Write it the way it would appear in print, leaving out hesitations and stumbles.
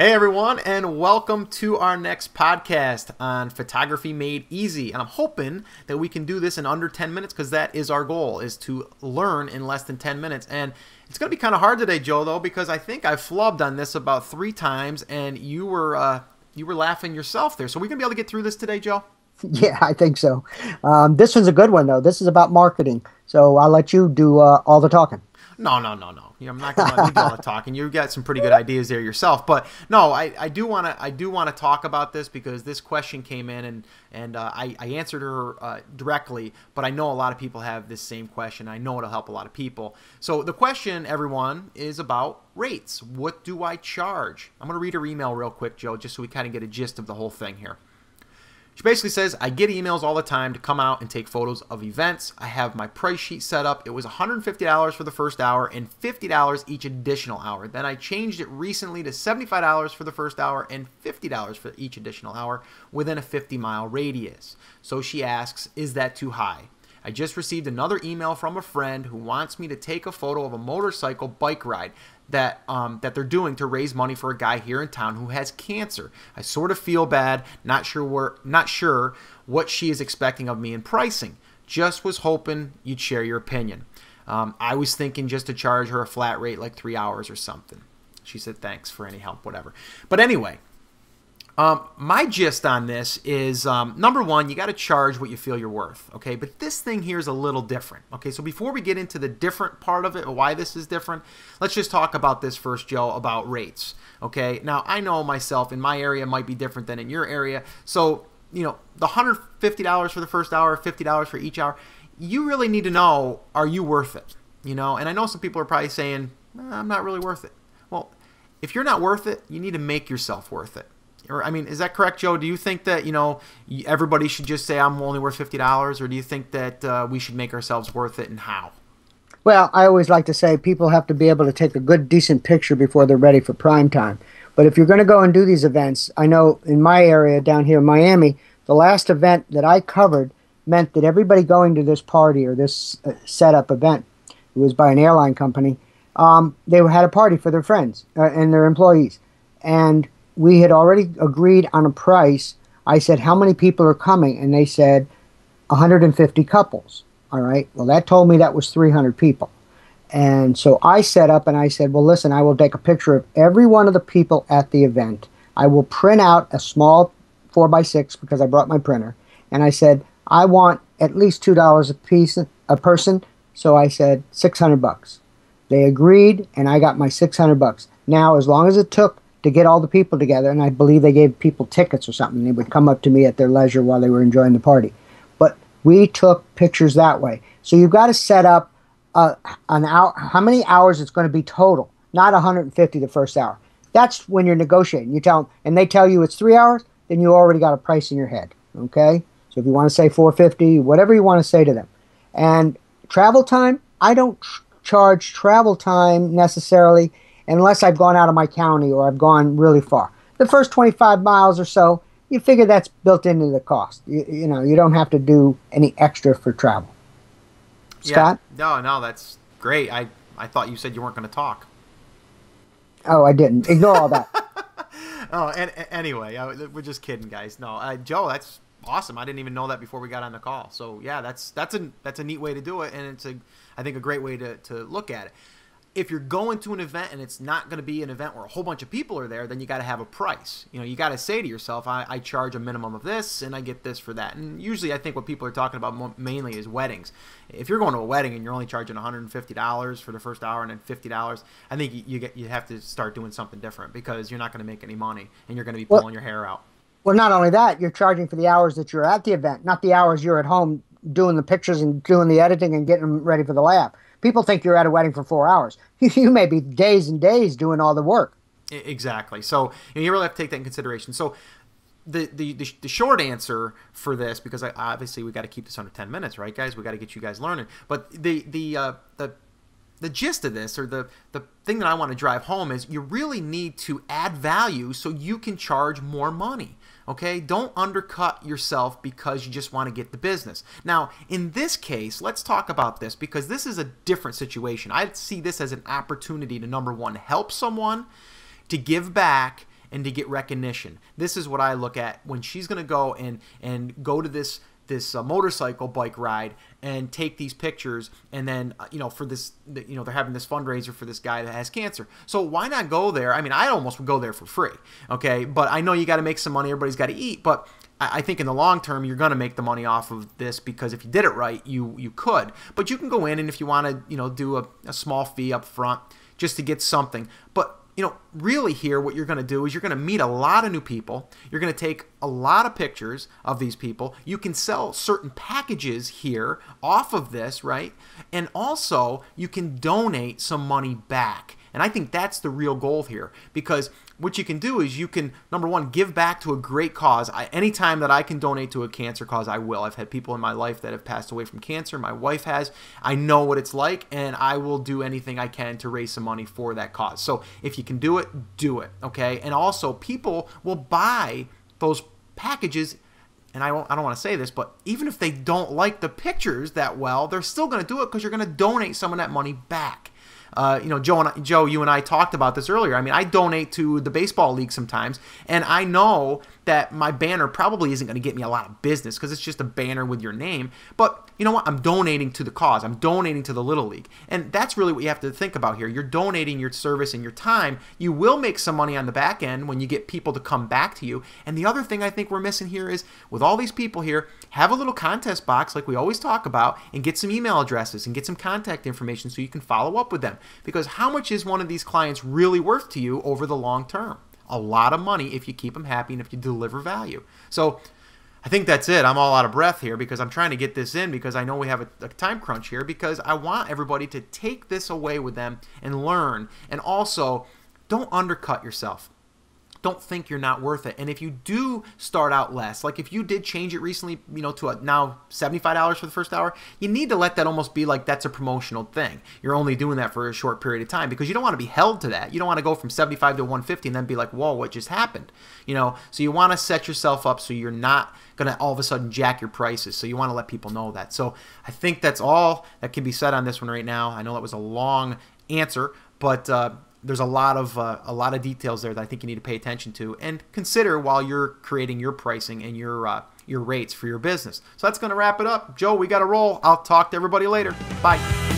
Hey everyone, and welcome to our next podcast on Photography Made Easy. And I'm hoping that we can do this in under 10 minutes because that is our goal, is to learn in less than 10 minutes. And it's going to be kind of hard today, Joe, though, because I think I flubbed on this about 3 times, and you were laughing yourself there. So we're going to be able to get through this today, Joe? Yeah, I think so. This one's a good one, though. This is about marketing. So I'll let you do all the talking. No. I'm not going to let you do all the talking. You got some pretty good ideas there yourself. But no, I do want to talk about this because this question came in and I answered her directly. But I know a lot of people have this same question. I know it'll help a lot of people. So the question, everyone, is about rates. What do I charge? I'm going to read her email real quick, Joe, just so we kind of get a gist of the whole thing here. She basically says, I get emails all the time to come out and take photos of events. I have my price sheet set up. It was $150 for the first hour and $50 each additional hour. Then I changed it recently to $75 for the first hour and $50 for each additional hour within a 50-mile radius. So she asks, is that too high? I just received another email from a friend who wants me to take a photo of a motorcycle bike ride that they're doing to raise money for a guy here in town who has cancer. I sort of feel bad, not sure what she is expecting of me in pricing. Just was hoping you'd share your opinion. I was thinking just to charge her a flat rate like 3 hours or something. She said thanks for any help, whatever. But anyway, my gist on this is, number one, you got to charge what you feel you're worth, okay? But this thing here is a little different, okay? So before we get into the different part of it, or why this is different, let's just talk about this first, Joe, about rates, okay? Now, I know myself, in my area might be different than in your area. So, you know, the $150 for the first hour, $50 for each hour, you really need to know, are you worth it? You know, and I know some people are probably saying, I'm not really worth it. Well, if you're not worth it, you need to make yourself worth it. Or, I mean, is that correct, Joe? Do you think that, you know, everybody should just say I'm only worth $50, or do you think that we should make ourselves worth it, and how? Well, I always like to say people have to be able to take a good, decent picture before they're ready for prime time. But if you're going to go and do these events, I know in my area down here in Miami, the last event that I covered meant that everybody going to this party or this setup event, it was by an airline company, they had a party for their friends and their employees. And we had already agreed on a price. I said, how many people are coming? And they said 150 couples. All right. Well, that told me that was 300 people. And so I set up and I said, well, listen, I will take a picture of every one of the people at the event. I will print out a small 4x6 because I brought my printer. And I said, I want at least $2 a person. So I said $600. They agreed and I got my $600. Now, as long as it took to get all the people together, and I believe they gave people tickets or something. They would come up to me at their leisure while they were enjoying the party. But we took pictures that way. So you've got to set up an hour, how many hours it's going to be total, not 150 the first hour. That's when you're negotiating. You tell them, and they tell you it's 3 hours, then you already got a price in your head. Okay? So if you want to say 450, whatever you want to say to them. And travel time, I don't charge travel time necessarily unless I've gone out of my county or I've gone really far. The first 25 miles or so, you figure that's built into the cost. You know, you don't have to do any extra for travel. Scott? Yeah. No, that's great. I thought you said you weren't going to talk. Oh, I didn't. Ignore all that. Oh, and anyway, we're just kidding, guys. No, Joe, that's awesome. I didn't even know that before we got on the call. So yeah, that's a neat way to do it, and it's I think a great way to look at it. If you're going to an event and it's not going to be an event where a whole bunch of people are there, then you got to have a price. You know, you got to say to yourself, I charge a minimum of this and I get this for that. And usually I think what people are talking about mainly is weddings. If you're going to a wedding and you're only charging $150 for the first hour and then $50, I think you have to start doing something different because you're not going to make any money and you're going to be pulling your hair out. Well, not only that, you're charging for the hours that you're at the event, not the hours you're at home doing the pictures and doing the editing and getting them ready for the lab. People think you're at a wedding for 4 hours. You may be days and days doing all the work. Exactly. So you really have to take that in consideration. So the short answer for this, because obviously we got to keep this under 10 minutes, right, guys? We got to get you guys learning. But the gist of this, or the thing that I want to drive home, is you really need to add value so you can charge more money. Okay, don't undercut yourself because you just want to get the business. Now, in this case, let's talk about this because this is a different situation. I see this as an opportunity to, number one, help someone, to give back, and to get recognition. This is what I look at when she's going to go and go to this motorcycle bike ride and take these pictures, and then for this, they're having this fundraiser for this guy that has cancer. So why not go there? I mean, I almost would go there for free, okay? But I know you got to make some money. Everybody's got to eat, but I think in the long term you're going to make the money off of this, because if you did it right, you could. But you can go in, and if you want to do a small fee up front just to get something. But really here what you're going to do is you're going to meet a lot of new people. You're going to take a lot of pictures of these people. You can sell certain packages here off of this, right? And also you can donate some money back. And I think that's the real goal here, because what you can do is you can, number one, give back to a great cause. Anytime that I can donate to a cancer cause, I will. I've had people in my life that have passed away from cancer. My wife has. I know what it's like, and I will do anything I can to raise some money for that cause. So if you can do it, okay? And also, people will buy those packages. And I don't want to say this, but even if they don't like the pictures that well, they're still going to do it because you're going to donate some of that money back. Joe, you and I talked about this earlier. I mean, I donate to the baseball league sometimes, and I know that my banner probably isn't going to get me a lot of business because it's just a banner with your name. But you know what? I'm donating to the cause. I'm donating to the Little League. And that's really what you have to think about here. You're donating your service and your time. You will make some money on the back end when you get people to come back to you. And the other thing I think we're missing here is, with all these people here, have a little contest box like we always talk about, and get some email addresses and get some contact information so you can follow up with them. Because how much is one of these clients really worth to you over the long term? A lot of money if you keep them happy and if you deliver value. So I think that's it. I'm all out of breath here because I'm trying to get this in, because I know we have a time crunch here, because I want everybody to take this away with them and learn. And also, don't undercut yourself. Don't think you're not worth it. And if you do start out less, like if you did change it recently, to now $75 for the first hour, you need to let that almost be like that's a promotional thing. You're only doing that for a short period of time, because you don't want to be held to that. You don't want to go from 75 to 150 and then be like, whoa, what just happened? So you want to set yourself up so you're not going to all of a sudden jack your prices. So you want to let people know that. So I think that's all that can be said on this one right now. I know that was a long answer, but there's a lot of details there that I think you need to pay attention to and consider while you're creating your pricing and your rates for your business. So that's going to wrap it up. Joe, we got to roll. I'll talk to everybody later. Bye.